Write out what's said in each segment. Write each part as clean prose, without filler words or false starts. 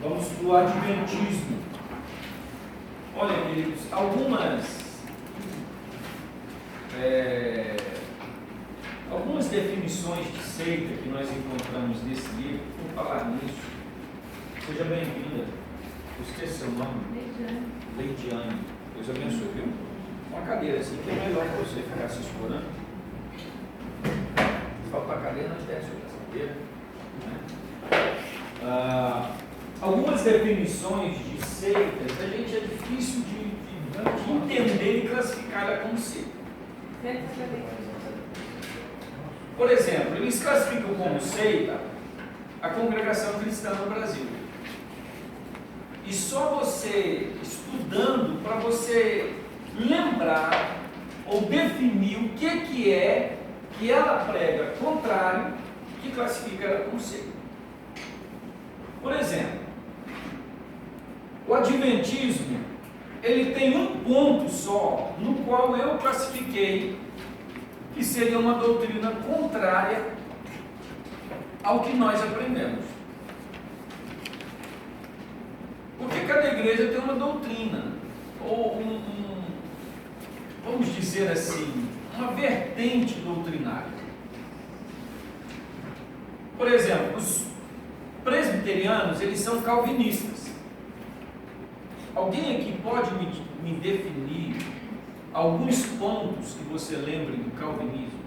Vamos para o adventismo. Olha, queridos, algumas definições de seita que nós encontramos nesse livro. Vou falar nisso. Seja bem-vinda. Eu esqueci seu nome. Leidiane. Deus abençoe, viu? Uma cadeira assim que é melhor que você ficar se explorando. Se faltar cadeira, não desce outra cadeira. Né? Algumas definições de seitas, a gente é difícil de entender e classificar ela como seita. Por exemplo, eles classificam como seita a congregação cristã no Brasil. E só você estudando para você lembrar ou definir o que é que ela prega contrário que classifica ela como seita. Por exemplo, o adventismo, ele tem um ponto só, no qual eu classifiquei que seria uma doutrina contrária ao que nós aprendemos. Porque cada igreja tem uma doutrina, ou vamos dizer assim, uma vertente doutrinária. Por exemplo, os presbiterianos, eles são calvinistas. Alguém aqui pode me definir alguns pontos que você lembre do calvinismo?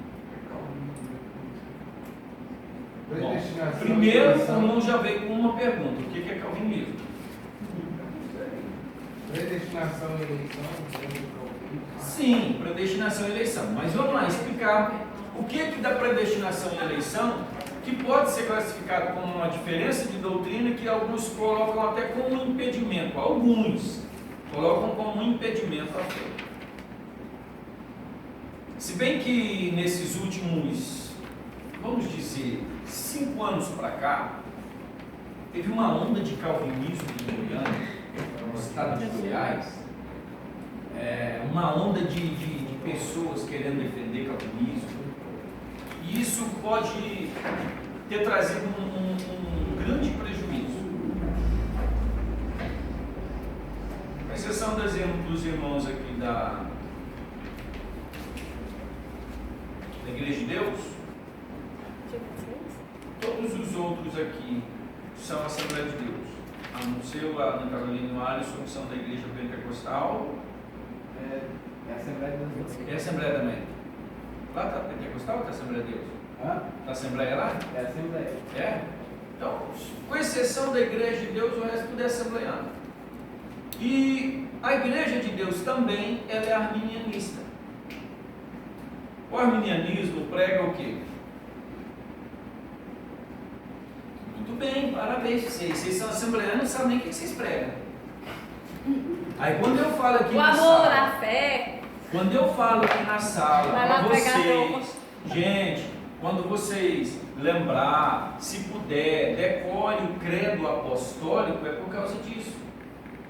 Bom, primeiro, o irmão já veio com uma pergunta: o que é calvinismo? Predestinação e eleição. Sim, predestinação e eleição. Mas vamos lá explicar o que da predestinação e eleição, que pode ser classificado como uma diferença de doutrina, que alguns colocam até como um impedimento. Alguns colocam como um impedimento à fé. Se bem que nesses últimos, vamos dizer, 5 anos para cá, teve uma onda de calvinismo em Goiânia, no estado de Goiás, uma onda de pessoas querendo defender calvinismo. E isso pode ter trazido um grande prejuízo. Com exceção dos irmãos aqui da Igreja de Deus, todos os outros aqui são Assembleia de Deus. A não ser a Ana Carolina e o Alisson, que são da Igreja Pentecostal. É a Assembleia de Deus. É a Assembleia também. Lá está Pentecostal ou está Assembleia de Deus? Hã? Está Assembleia lá? É a Assembleia. É? Então, com exceção da Igreja de Deus, o resto tudo é assembleiano. E a Igreja de Deus também, ela é arminianista. O arminianismo prega o quê? Muito bem, parabéns para vocês. Vocês são assembleianos, não sabem nem o que vocês pregam. Aí quando eu falo aqui o amor, a fé. Quando eu falo aqui na sala Vai para lá pegar vocês, gente, quando vocês lembrar, se puder, decore o credo apostólico, é por causa disso.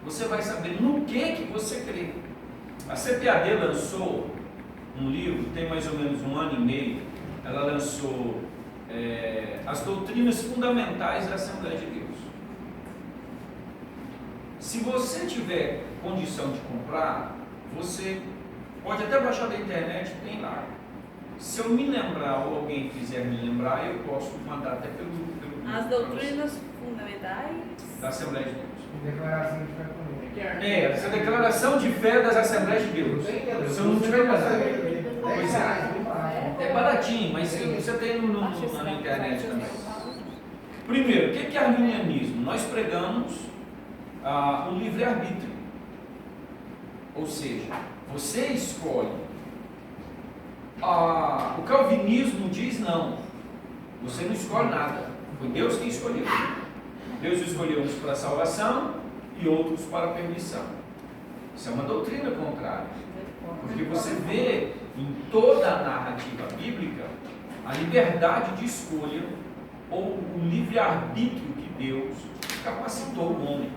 Você vai saber no que você crê. A CPAD lançou um livro, tem mais ou menos 1 ano e meio, ela lançou as doutrinas fundamentais da Assembleia de Deus. Se você tiver condição de comprar, você pode até baixar da internet, tem lá. Se eu me lembrar ou alguém quiser me lembrar, eu posso mandar até pelo As doutrinas fundamentais da Assembleia de Deus. Declaração de fé comum. Essa declaração de fé das Assembleias de Deus. Se eu não tiver nada. Pois é baratinho, mas você tem na internet também. Primeiro, o que é arminianismo? Nós pregamos o livre-arbítrio. Ou seja, você escolhe. O calvinismo diz não. Você não escolhe nada. Foi Deus quem escolheu. Deus escolheu uns para a salvação e outros para a perdição. Isso é uma doutrina contrária. Porque você vê em toda a narrativa bíblica a liberdade de escolha ou o livre-arbítrio que Deus capacitou o homem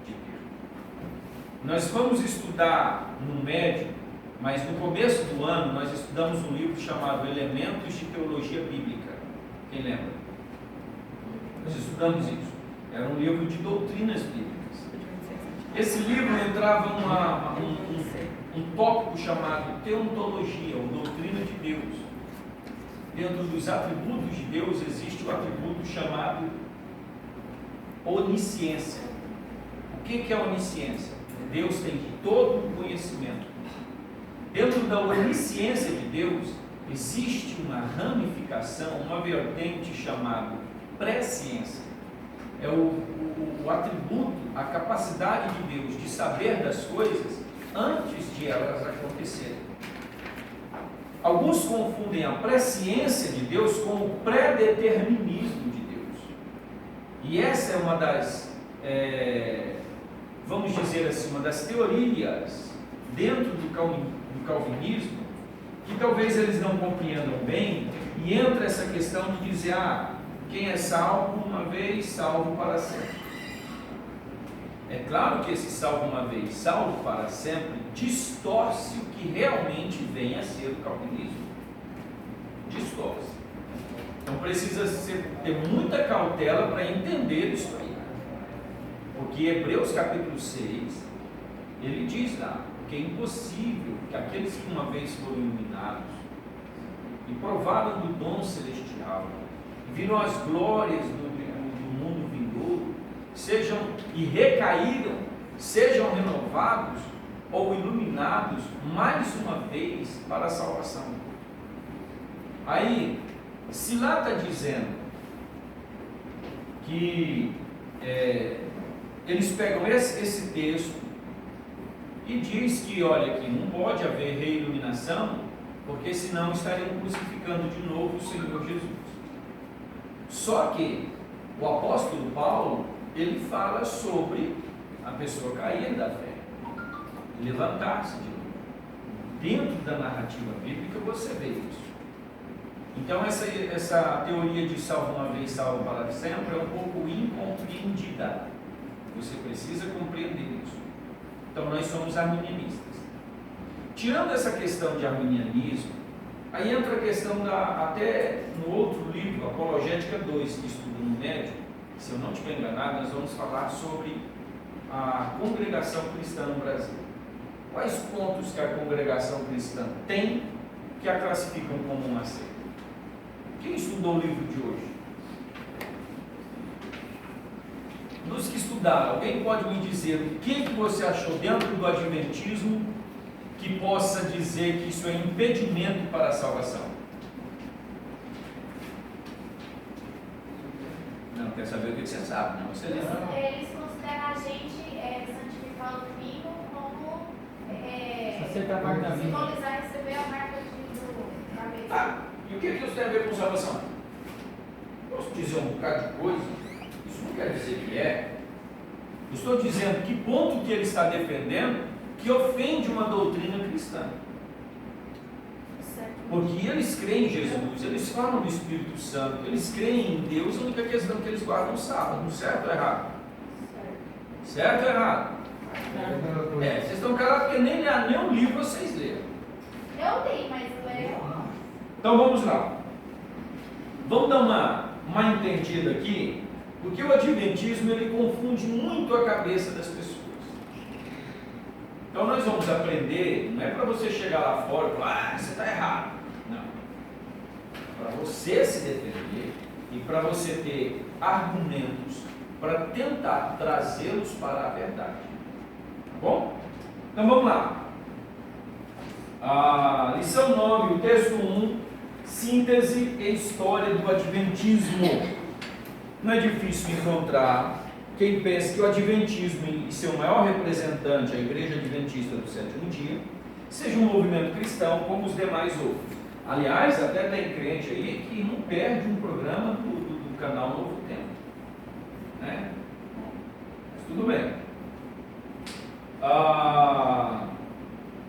de ter. Nós vamos estudar no médio, mas no começo do ano nós estudamos um livro chamado Elementos de Teologia Bíblica. Quem lembra? Nós estudamos isso. Era um livro de doutrinas bíblicas. Esse livro entrava um tópico chamado teontologia, ou doutrina de Deus. Dentro dos atributos de Deus existe o atributo chamado onisciência. O que é onisciência? Deus tem todo o conhecimento. Dentro da onisciência de Deus existe uma ramificação, uma vertente chamada presciência. É o atributo, a capacidade de Deus de saber das coisas antes de elas acontecerem. Alguns confundem a presciência de Deus com o predeterminismo de Deus. E essa é uma das, vamos dizer assim, uma das teorias dentro do calvinismo, que talvez eles não compreendam bem, e entra essa questão de dizer, quem é salvo uma vez, salvo para sempre. É claro que esse salvo uma vez, salvo para sempre, distorce o que realmente vem a ser o calvinismo. Distorce. Então precisa ter muita cautela para entender isso aí. Porque Hebreus capítulo 6, ele diz lá, que é impossível que aqueles que uma vez foram iluminados e provaram do dom celestial, viram as glórias do mundo vindouro, e recaíram, sejam renovados ou iluminados mais uma vez para a salvação. Aí, se lá está dizendo que eles pegam esse texto e diz que, olha, que não pode haver reiluminação, porque senão estariam crucificando de novo o Senhor Jesus. Só que o apóstolo Paulo, ele fala sobre a pessoa cair da fé, levantar-se de novo. Dentro da narrativa bíblica você vê isso. Então essa teoria de salvo uma vez, salvo para sempre é um pouco incompreendida. Você precisa compreender isso. Então nós somos arminianistas. Tirando essa questão de arminianismo, aí entra a questão até no outro livro, Apologética 2, que estuda no médio, se eu não estiver enganado, nós vamos falar sobre a congregação cristã no Brasil. Quais pontos que a congregação cristã tem que a classificam como uma seita? Quem estudou o livro de hoje? Dos que estudaram, alguém pode me dizer o que você achou dentro do adventismo que possa dizer que isso é impedimento para a salvação? Não, quer saber o que você sabe, não? Você lembra? Eles consideram a gente santificar o vinho como simbolizar e receber a marca da mesa. E o que isso tem a ver com salvação? Posso dizer um bocado de coisa? Isso não quer dizer que é. Eu estou dizendo que ponto que ele está defendendo que ofende uma doutrina cristã. Porque eles creem em Jesus, eles falam do Espírito Santo, eles creem em Deus, a única questão é que eles guardam o sábado, certo ou errado? Certo ou errado? Vocês estão calados porque nem o livro vocês leram. Eu li, mas leio. Então vamos lá. Vamos dar uma entendida aqui, porque o adventismo ele confunde muito a cabeça das pessoas. Então nós vamos aprender, não é para você chegar lá fora e falar, você está errado. Não. Para você se defender e para você ter argumentos para tentar trazê-los para a verdade. Tá bom? Então vamos lá. A lição 9, o texto 1, síntese e história do adventismo. Não é difícil encontrar quem pensa que o adventismo e seu maior representante, a Igreja Adventista do Sétimo Dia, seja um movimento cristão como os demais outros. Aliás, até tem crente aí que não perde um programa do canal Novo Tempo. Né? Mas tudo bem.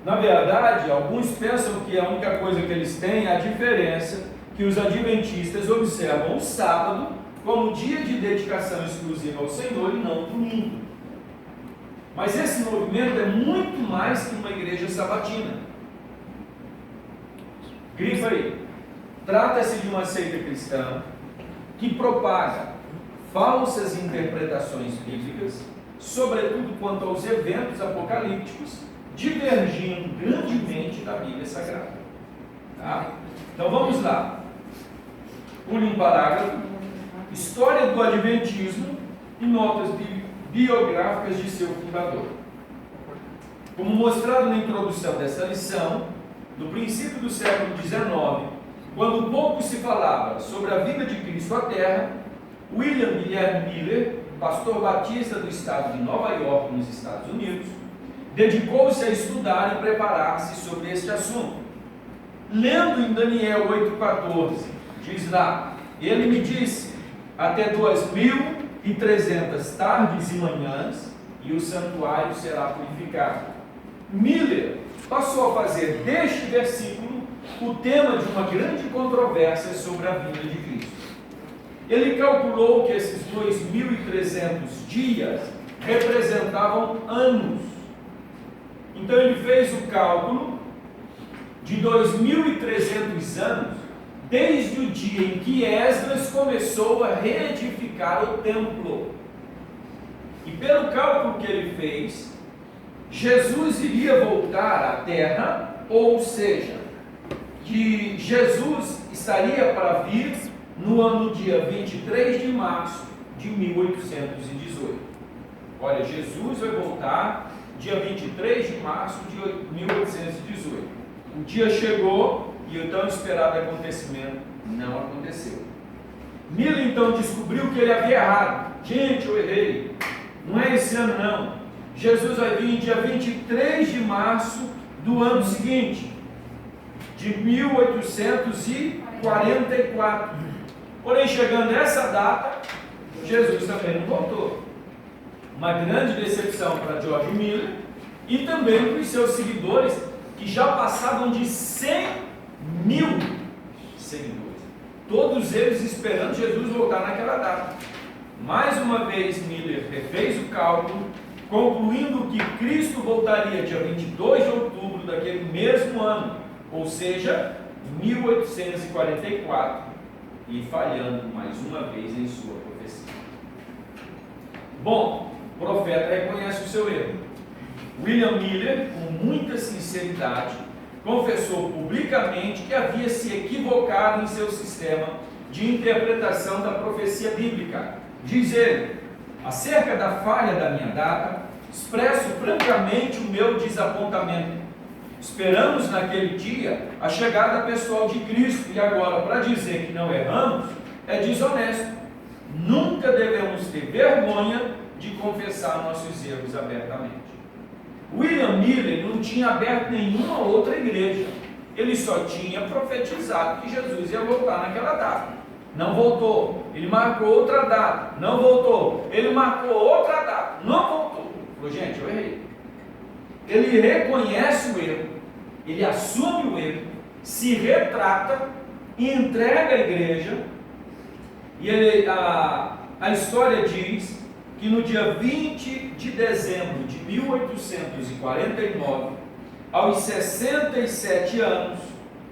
Na verdade, alguns pensam que a única coisa que eles têm é a diferença que os adventistas observam o sábado como dia de dedicação exclusiva ao Senhor e não o domingo. Mas esse movimento é muito mais que uma igreja sabatina. Grifa aí. Trata-se de uma seita cristã que propaga falsas interpretações bíblicas, sobretudo quanto aos eventos apocalípticos, divergindo grandemente da Bíblia Sagrada. Tá? Então vamos lá. Pule um parágrafo. História do Adventismo e notas biográficas de seu fundador. Como mostrado na introdução desta lição, no princípio do século XIX, quando pouco se falava sobre a vinda de Cristo à Terra, William Guilherme Miller, pastor batista do estado de Nova York, nos Estados Unidos, dedicou-se a estudar e preparar-se sobre este assunto. Lendo em Daniel 8,14, diz lá: ele me disse, até 2.300 tardes e manhãs, e o santuário será purificado. Miller passou a fazer deste versículo o tema de uma grande controvérsia sobre a vinda de Cristo. Ele calculou que esses 2.300 dias representavam anos. Então ele fez o cálculo de 2.300 anos, desde o dia em que Esdras começou a reedificar o templo. E pelo cálculo que ele fez, Jesus iria voltar à terra, ou seja, que Jesus estaria para vir no ano dia 23 de março de 1818. Olha, Jesus vai voltar dia 23 de março de 1818. O dia chegou e o tão esperado acontecimento não aconteceu. Miller então descobriu que ele havia errado. Gente, eu errei. Não é esse ano não. Jesus vai vir dia 23 de março do ano seguinte, de 1844. Porém, chegando a essa data, Jesus também não voltou. Uma grande decepção para George Miller e também para os seus seguidores, que já passavam de 100 mil seguidores. Todos eles esperando Jesus voltar naquela data. Mais uma vez, Miller refez o cálculo, concluindo que Cristo voltaria dia 22 de outubro daquele mesmo ano, ou seja, 1844, e falhando mais uma vez em sua profecia. Bom, o profeta reconhece o seu erro. William Miller, com muita sinceridade, confessou publicamente que havia se equivocado em seu sistema de interpretação da profecia bíblica. Diz ele: acerca da falha da minha data, expresso francamente o meu desapontamento. Esperamos naquele dia a chegada pessoal de Cristo e agora, para dizer que não erramos, é desonesto. Nunca devemos ter vergonha de confessar nossos erros abertamente. William Miller não tinha aberto nenhuma outra igreja. Ele só tinha profetizado que Jesus ia voltar naquela data. Não voltou. Ele marcou outra data. Não voltou. Ele marcou outra data. Não voltou. Falou, gente, eu errei. Ele reconhece o erro. Ele assume o erro. Se retrata e entrega à igreja. E a história diz que no dia 20 de dezembro de 1849, aos 67 anos,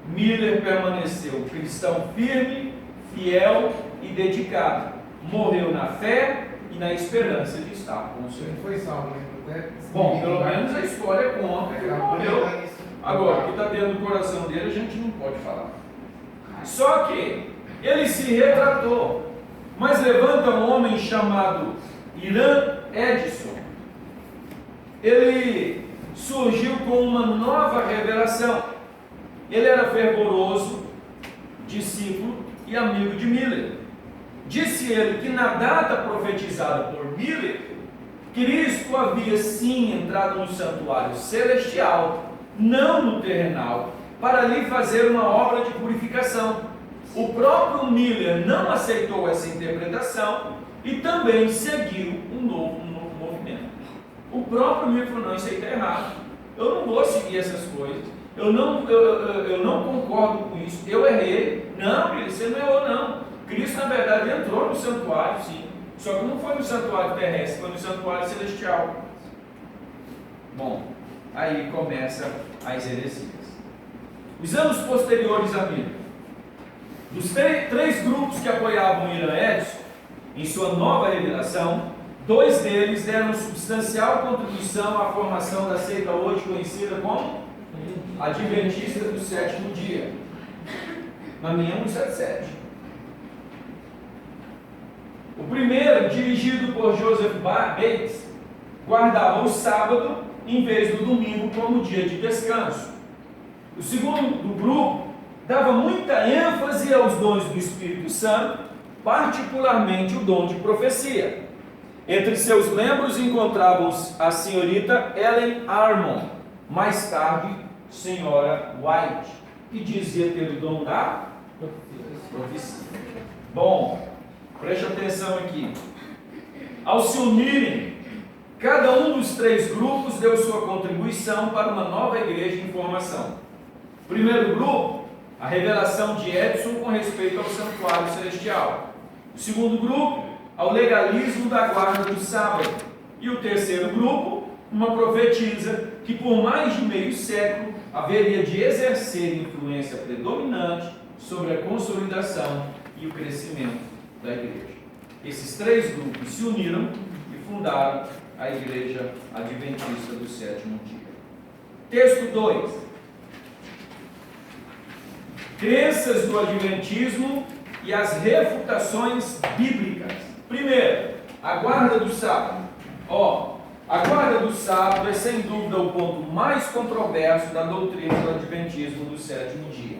Miller permaneceu cristão firme, fiel e dedicado. Morreu na fé e na esperança de estar com o Senhor. Ele foi salvo, né? Bom, pelo menos a história conta que ele morreu. Agora, o que está dentro do coração dele a gente não pode falar. Só que ele se retratou. Mas levanta um homem chamado Iran Edson. Ele surgiu com uma nova revelação. Ele era fervoroso, discípulo e amigo de Miller. Disse ele que na data profetizada por Miller, Cristo havia sim entrado no santuário celestial, não no terrenal, para lhe fazer uma obra de purificação. O próprio Miller não aceitou essa interpretação e também seguiu um novo movimento. O próprio Miller falou, não, isso aí está errado. Eu não vou seguir essas coisas. Eu não concordo com isso. Eu errei. Não, Miller, você não errou, não. Cristo, na verdade, entrou no santuário, sim. Só que não foi no santuário terrestre, foi no santuário celestial. Bom, aí começa as heresias. Os anos posteriores a Miller, dos três grupos que apoiavam Iran Edson, Em sua nova revelação, 2 deles deram substancial contribuição à formação da seita hoje conhecida como Adventista do Sétimo Dia. Na minha 177. O primeiro, dirigido por Joseph Bates, guardava o sábado em vez do domingo como dia de descanso. O segundo grupo dava muita ênfase aos dons do Espírito Santo, particularmente o dom de profecia. Entre seus membros encontrávamos a senhorita Ellen Armon, mais tarde senhora White, que dizia ter o dom da profecia. Bom, preste atenção aqui. Ao se unirem, cada um dos 3 grupos deu sua contribuição para uma nova igreja em formação. Primeiro grupo, a revelação de Edson com respeito ao santuário celestial. O segundo grupo, ao legalismo da guarda do sábado. E o terceiro grupo, uma profetisa que por mais de meio século haveria de exercer influência predominante sobre a consolidação e o crescimento da igreja. Esses 3 grupos se uniram e fundaram a Igreja Adventista do Sétimo Dia. Texto 2. Crenças do Adventismo e as refutações bíblicas. Primeiro, a guarda do sábado. A guarda do sábado é sem dúvida o ponto mais controverso da doutrina do Adventismo do Sétimo Dia.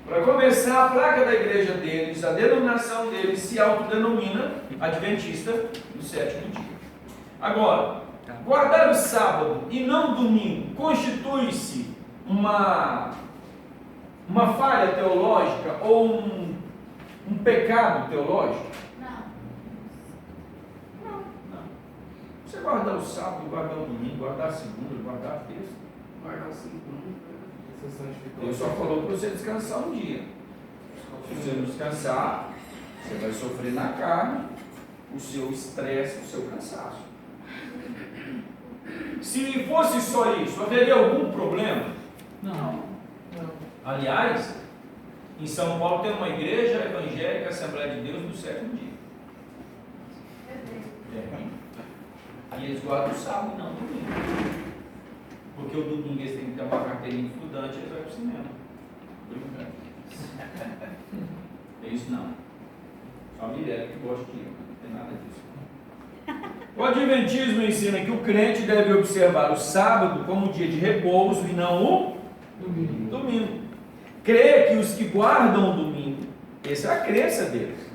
Para começar, a placa da igreja deles, a denominação deles se autodenomina Adventista do Sétimo Dia. Agora, guardar o sábado e não domingo constitui-se uma falha teológica ou um pecado teológico? Não. Você guardar o sábado, guardar o domingo, guardar a segunda, guardar a terça, Guardar o segundo, você santificou. Deus só falou para você descansar um dia. Se você não descansar, você vai sofrer na carne o seu estresse, o seu cansaço. Se fosse só isso, haveria algum problema? Não. Aliás, em São Paulo tem uma igreja evangélica, Assembleia de Deus, do Sétimo Dia. E eles guardam o sábado e não o domingo. Porque o domingo eles têm que ter uma carteirinha estudante e eles vão para o cinema. É isso não. Só a mulher que gosta de ir, não tem nada disso. O Adventismo ensina que o crente deve observar o sábado como dia de repouso e não o domingo. Crê que os que guardam o domingo, essa é a crença deles,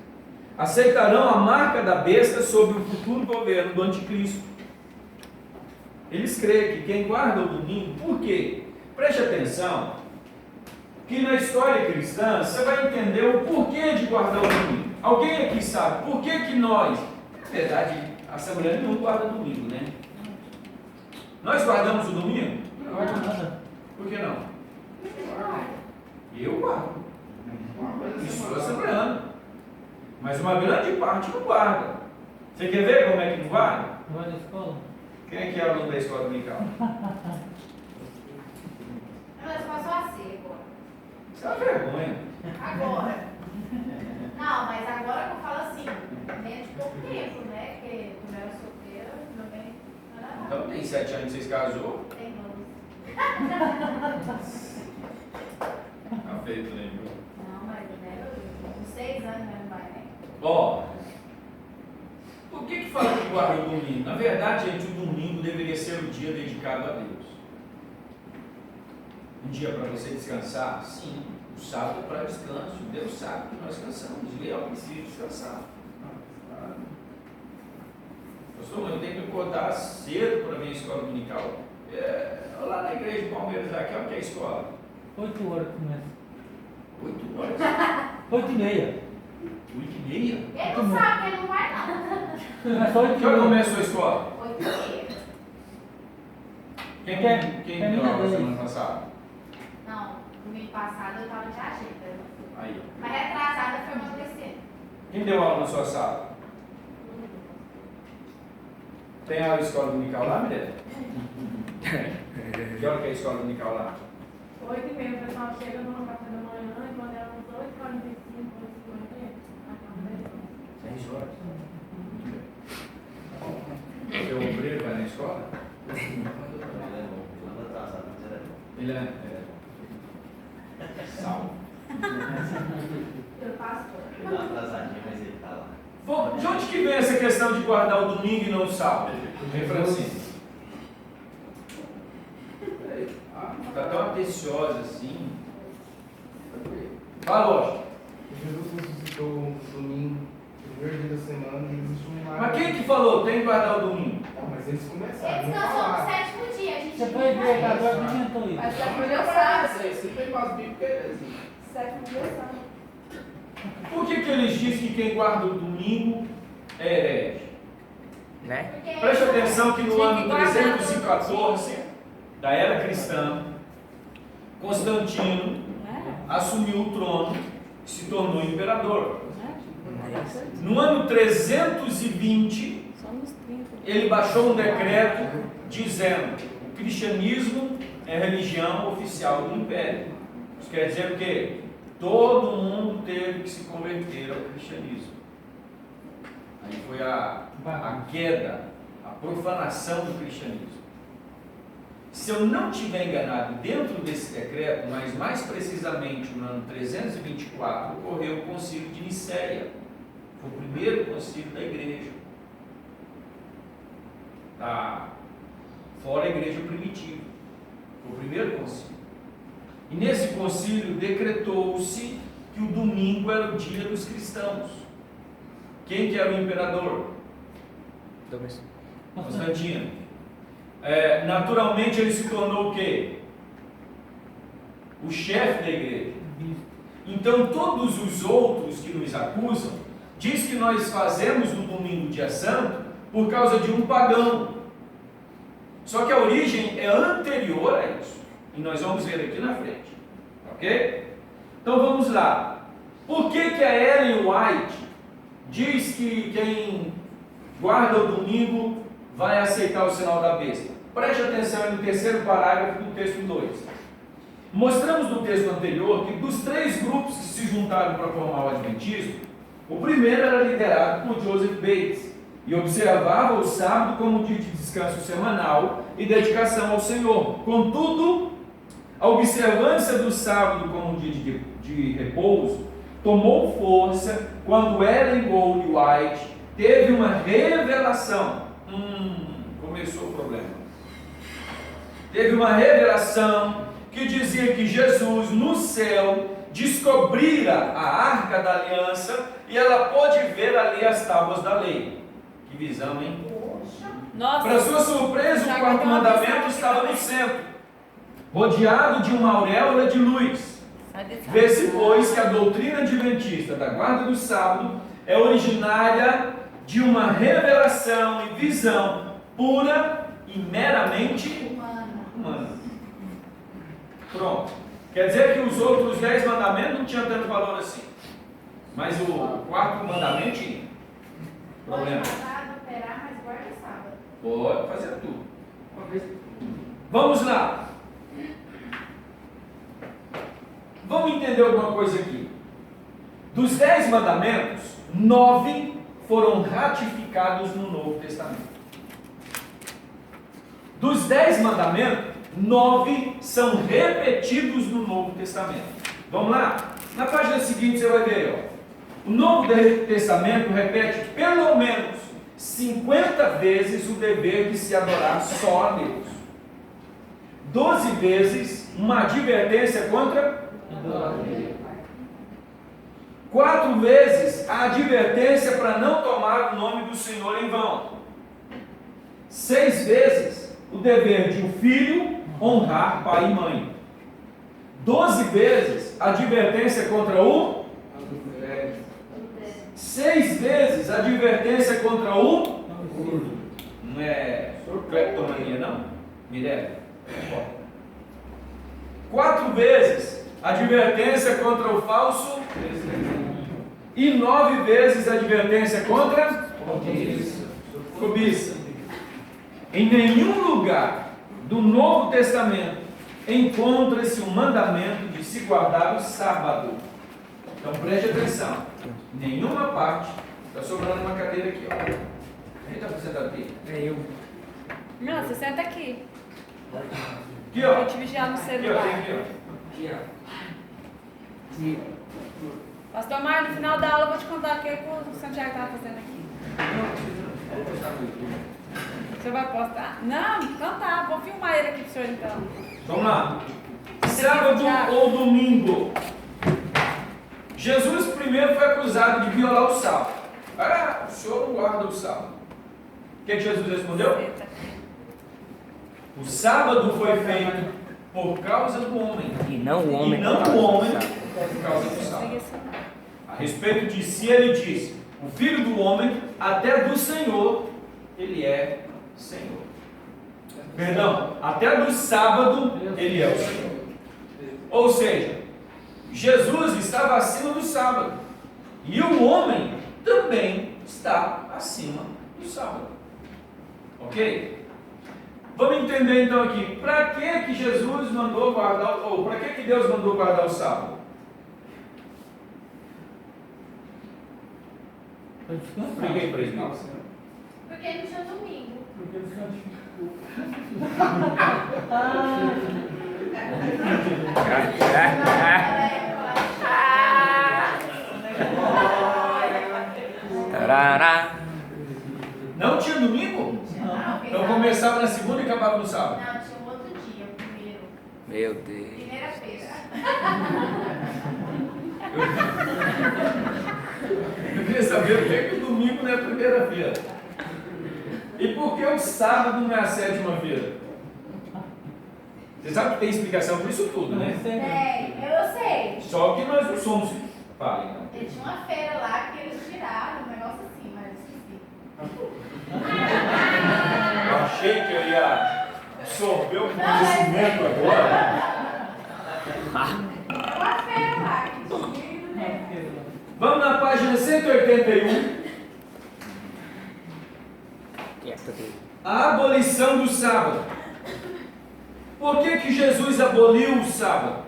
aceitarão a marca da besta sob o futuro governo do anticristo. Eles creem que quem guarda o domingo, por quê? Preste atenção, que na história cristã você vai entender o porquê de guardar o domingo. Alguém aqui sabe por que nós, na verdade, a Assembleia não guarda domingo, né? Nós guardamos o domingo? Não guarda nada. Por que não? Eu guardo. Estou assembleando. Mas uma grande parte não guarda. Você quer ver como é que não guarda? Não vai na escola? Quem é que é aluno da escola dominical? Mas passou a ser agora. Isso é uma vergonha. Agora. Não, mas agora que eu falo assim, dentro de pouco tempo, né? Porque quando eu era solteira, não tem nada. Então tem 7 anos que vocês casou. Tem anos. Tá feito, né? Não, mas né, uns 6 anos não vai, né? Ó, por que fala que guarda o domingo? Na verdade, gente, o domingo deveria ser o dia dedicado a Deus. Um dia para você descansar? Sim. O sábado é para descanso. Deus sabe que nós cansamos. E eu preciso descansar. Pastor, eu tenho que acordar cedo para a minha escola dominical. Lá na igreja de Palmeiras, aqui, onde é a escola? 8 horas começa. 8 horas? 8h30. 8h30? Ele não sabe, ele não vai não. É só 8 Que hora começou a escola? 8h30. Quem deu aula semana passada? Não, domingo passado eu tava de agenda. Aí. Mas retrasada foi amortecendo. Quem deu aula na sua sala? Tem aula de escola dominical lá, Mirella? Que hora que é a escola dominical lá? 8h30, o pessoal chega no café da manhã e quando é umas 8h45, 8h50, acaba. Seu obreiro vai na escola? Ele é salvo. Eu pastor. Bom, de onde que vem essa questão de guardar o domingo e não o sábado? Vem, Francisco. Está tão atenciosa assim. Fala, lógico. Jesus ressuscitou o domingo, primeiro dia da semana, e existe um milagre. Mas quem que falou tem que guardar o domingo? Não, mas eles começaram, Ele não descansou no falaram. sétimo dia, a gente Você não foi ver, faz. agora que inventou isso. Mas sétimo dia Isso sábado. aí, você tem base bíblica, é assim. Sétimo dia sábado. Por que eles dizem que quem guarda o domingo é herege? Né? Porque Preste atenção que no Tinha que ano guardar 314 da era cristã, Constantino Né? assumiu o trono e se tornou imperador. Né? No ano 320, Só nos 30. ele baixou um decreto dizendo que o cristianismo é a religião oficial do império. Isso quer dizer o quê? Todo mundo teve que se converter ao cristianismo. Aí foi a queda, a profanação do cristianismo. Se eu não estiver enganado, dentro desse decreto, mas mais precisamente no ano 324, ocorreu o concílio de Nicéia. Foi o primeiro concílio da igreja. Fora a igreja primitiva. Foi o primeiro concílio. E nesse concílio decretou-se que o domingo era o dia dos cristãos. Quem que era o imperador? Constantino. Naturalmente ele se tornou o quê? O chefe da igreja. Então todos os outros que nos acusam diz que nós fazemos no domingo dia santo por causa de um pagão. Só que a origem é anterior a isso. E nós vamos ver aqui na frente. Ok? Então vamos lá. Por que que a Ellen White diz que quem guarda o domingo vai aceitar o sinal da besta? Preste atenção no terceiro parágrafo do texto 2. Mostramos no texto anterior que dos 3 grupos que se juntaram para formar o Adventismo, o primeiro era liderado por Joseph Bates e observava o sábado como um dia de descanso semanal e dedicação ao Senhor. Contudo, a observância do sábado como um dia de repouso tomou força quando Ellen Gold White teve uma revelação. Começou o problema. Teve uma revelação que dizia que Jesus no céu descobrira a arca da aliança e ela pôde ver ali as tábuas da lei. Que visão, hein? Nossa. Para sua surpresa, Já o quarto tem uma mandamento visão estava aqui no centro, rodeado de uma auréola de luz. Sai desse Vê-se, lado. pois, que a doutrina adventista da guarda do sábado é originária de uma revelação e visão pura e meramente humana. Pronto. Quer dizer que os outros 10 mandamentos não tinham tanto valor assim. Mas o quarto mandamento tinha. Pode Problema. matar, operar, mas guarda o sábado. Pode fazer tudo. Vamos lá. Vamos entender alguma coisa aqui. Dos 10 mandamentos, 9 foram ratificados no Novo Testamento. Dos 10 mandamentos, 9 são repetidos no Novo Testamento. Vamos lá? Na página seguinte você vai ver, ó. O Novo Testamento repete pelo menos 50 vezes o dever de se adorar só a Deus. 12 vezes uma advertência contra 4 vezes a advertência para não tomar o nome do Senhor em vão. 6 vezes o dever de um filho honrar pai e mãe. 12 vezes a advertência contra o 6 vezes a advertência contra o não é cleptomania não? Mirella? 4 vezes a advertência contra o falso e 9 vezes a advertência contra cobiça. Em nenhum lugar do Novo Testamento encontra-se um mandamento de se guardar o sábado. Então preste atenção. Nenhuma parte Está sobrando uma cadeira aqui, ó. Quem está sentado aqui? É eu. Não, você senta aqui. Aqui, ó. Vou te vigiar no Aqui, ó. celular. Tem aqui, ó. Aqui, ó. Pastor Mário, no final da aula eu vou te contar o que o Santiago estava fazendo aqui. Você vai postar? Não, então tá, vou filmar ele aqui pro senhor então. Vamos lá. Sábado ou domingo? Jesus primeiro foi acusado de violar o sábado. Ah, o senhor não guarda o sábado. O que Jesus respondeu? O sábado foi feito por causa do homem. E não o homem. E não o homem por causa do sábado. A respeito de si, ele disse: o filho do homem, até do Senhor, ele é Senhor. Perdão, até do sábado, ele é o Senhor. Ou seja, Jesus estava acima do sábado. E o homem também está acima do sábado. Ok? Vamos entender então aqui, para que Jesus mandou guardar, ou para que Deus mandou guardar o sábado? Expliquei para ele. Porque não tinha domingo. Porque ele santificou. Tarará. Não tinha domingo? Então começava na segunda e acabava no sábado. Não, tinha um outro dia, o primeiro. Meu Deus. Primeira-feira. Eu queria saber por que o domingo não é a primeira-feira. E por que o sábado não é a sétima-feira? Você sabe que tem explicação por isso tudo, né? Eu sei. Só que nós não somos. Fala então. Ele tinha uma feira lá que eles tiraram, um negócio assim, mas esqueci. Eu achei que eu ia absorver o conhecimento agora. É uma feira lá que tinha. Vamos na página 181. A abolição do sábado. Por que Jesus aboliu o sábado?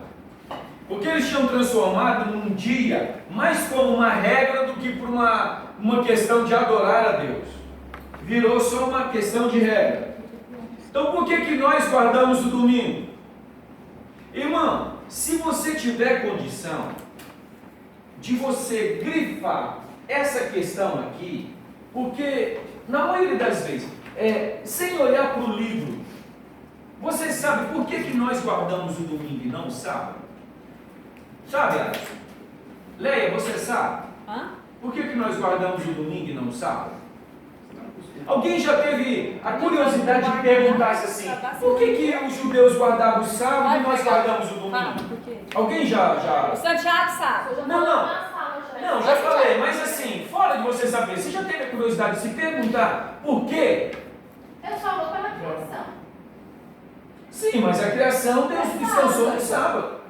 Porque eles tinham transformado num dia mais como uma regra do que por uma questão de adorar a Deus. Virou só uma questão de regra. Então por que nós guardamos o domingo? Irmão, se você tiver condição de você grifar essa questão aqui, porque na maioria das vezes, sem olhar para o livro, você sabe por que nós guardamos o domingo e não o sábado? Sabe, Alisson? Leia, você sabe? Por que nós guardamos o domingo e não o sábado? Alguém já teve a curiosidade de perguntar assim, por que os judeus guardavam o sábado e nós guardamos o domingo? Alguém já... O Santiago sabe. Não, já falei, mas assim, fora de você saber, você já teve a curiosidade de se perguntar por quê? Eu só vou pela criação. Sim, mas a criação Deus descansou no sábado.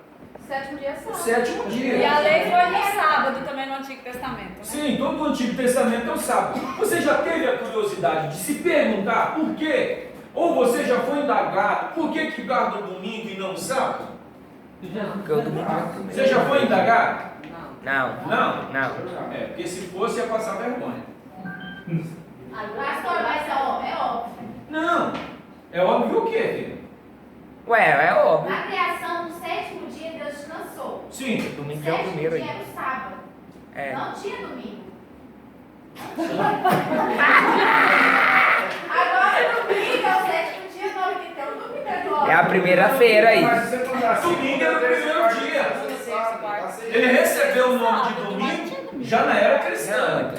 Sétimo dia é sábado. Sétimo dia. E a lei foi no sábado também no Antigo Testamento, né? Sim, todo o Antigo Testamento é o sábado. Você já teve a curiosidade de se perguntar por quê? Ou você já foi indagado por que guarda o domingo e não o sábado? Você já foi indagado? Não. Não? Porque se fosse ia passar vergonha. Pastor, mas é óbvio. Não. É óbvio o quê, filho? Ué, é óbvio. Na criação, no sétimo dia, Deus descansou. Sim. Domingo é o primeiro aí. Sétimo dia era o sábado. É. Não tinha domingo. Agora domingo é o sétimo dia, não, então domingo é do É a primeira-feira aí. Domingo era o primeiro dia. Ele recebeu o nome de domingo já na era cristã.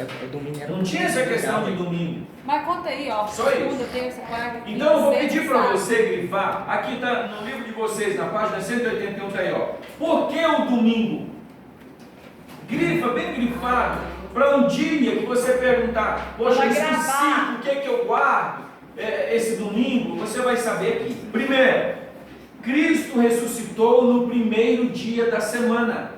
Não tinha essa questão de domingo. Mas conta aí, ó. Só isso. Segunda, terça, quarta, quinta, Então eu vou sexta, pedir para sábado. você grifar. Aqui está no livro de vocês, na página 181, está aí, ó. Por que o domingo? Grifa, bem grifado. Para um dia que você perguntar, poxa, Vai esqueci, gravar. por que eu guardo esse domingo? Você vai saber aqui. Primeiro, Cristo ressuscitou no primeiro dia da semana,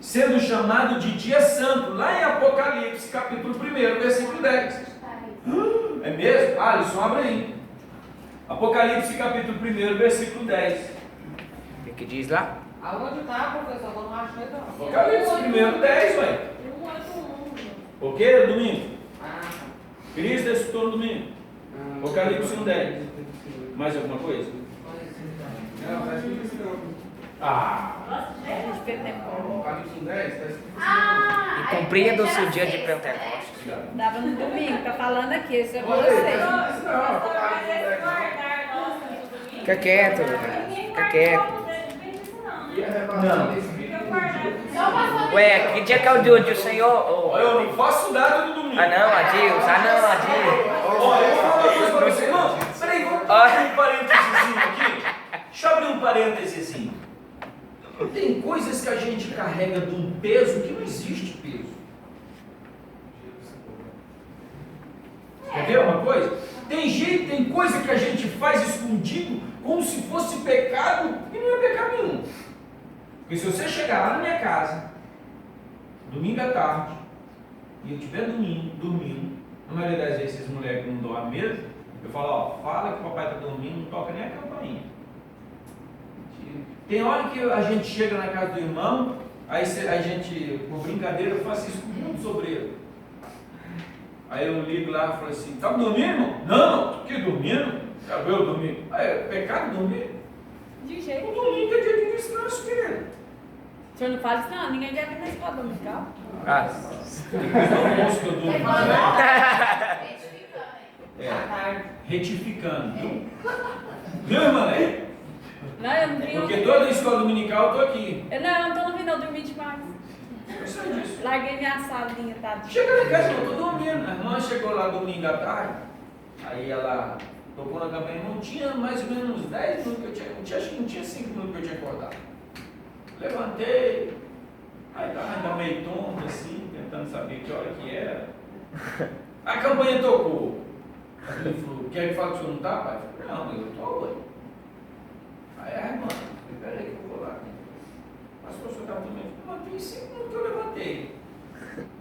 sendo chamado de dia santo, lá em Apocalipse, capítulo 1, versículo 10. É mesmo? Alisson, abre aí. Apocalipse, capítulo 1, versículo 10. O que diz lá? Aonde está, professor? Eu não achei, não. Apocalipse 1, 10, ué. Ok? Domingo. Cristo ressuscitou no domingo. Apocalipse 1:10. Mais alguma coisa? Não, tá escrito assim não. Ah! Apocalipse 10, tá escrito assim. Ah, E cumprindo-se o dia de Pentecostes. Dava no domingo, tá falando aqui, isso é pra Olha aí, você. tá escrito assim não. Apocalipse 10 não. Fica quieto, fica quieto. E arrebatado Não. desse vídeo. Só passou Ué, que dia que é o dia do Senhor? Olha, eu não faço nada no domingo. Ah não, Adilson, Adilson. Olha, eu vou falar uma coisa pra você. Não, peraí, vamos abrir um parênteses aqui. Deixa eu abrir um parênteses. Tem coisas que a gente carrega de um peso que não existe peso. Quer ver uma coisa? Tem coisa que a gente faz escondido como se fosse pecado e não é pecado nenhum. Porque se você chegar lá na minha casa, domingo à tarde, e eu estiver dormindo, na maioria das vezes, esses moleques não dormem mesmo, eu falo, ó, fala que o papai está dormindo, não toca nem a campainha. Tem hora que a gente chega na casa do irmão, aí a gente, por brincadeira, eu faço isso com um sobreiro. Aí eu ligo lá e falo assim, tá dormindo, irmão? Não, que dormindo? Já viu eu dormir? É pecado dormir? De O jeito. domingo é dia de descanso, querido. O senhor não fala isso, não? Ninguém deve ir na escola dominical. Ah, Depois do almoço que eu durmo, né? Retificando, viu? Viu, irmã? Não, eu não tenho. Porque toda escola dominical eu tô aqui. Eu não tô no final, eu dormi demais. Eu sei disso. Larguei minha salinha, tá? Chega na casa, eu tô dormindo. A irmã chegou lá domingo à tarde, aí ela tocou na campainha, não tinha mais ou menos uns 10 minutos que eu tinha, acho que não tinha 5 minutos que eu tinha acordado. Levantei, aí tava ainda meio tonto assim, tentando saber que hora que era. A campainha tocou. Ele falou, quer que fale que o senhor não está, pai? Eu falei, não, eu estou, ué. Aí a irmã, peraí que eu vou lá. Pastor, o senhor está dormindo? Não, tem 5 minutos que eu levantei.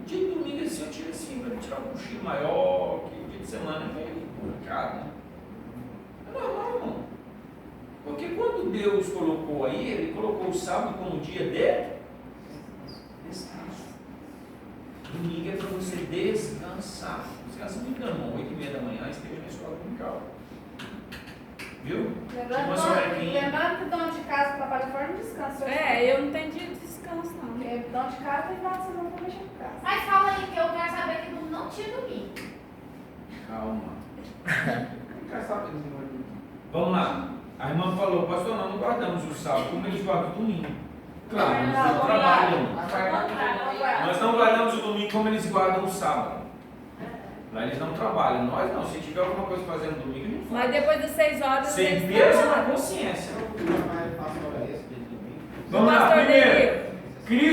O dia de domingo assim, eu tiro assim, para tirar um cochilo maior, que o dia de semana é meio complicado, né? É normal, irmão. Porque quando Deus colocou aí, Ele colocou o sábado como dia de descanso. Domingo é para você descansar. Descansa muito, irmão. 8h30 da manhã, esteja na escola dominical. Viu? Lembrando que o dono de casa trabalha fora não descansa. É, eu não tenho dia de descanso, não. Porque o dono de casa tem final de semana pra mexer com casa. Mas fala aí que eu quero saber que não tinha domingo. Calma. Quer saber desse negócio? Vamos lá. A irmã falou, pastor, nós não guardamos o sábado, como eles guardam o domingo. Claro, eles não trabalham. Nós não guardamos o domingo como eles guardam o sábado. Lá eles não trabalham. Nós não. Se tiver alguma coisa fazendo no domingo, a gente faz. Mas depois das 6 horas. Sem eles peso na trabalham. consciência. Eu não mais faço hora extra de domingo. Vamos lá. Pastor Primeiro, Denil. Cristo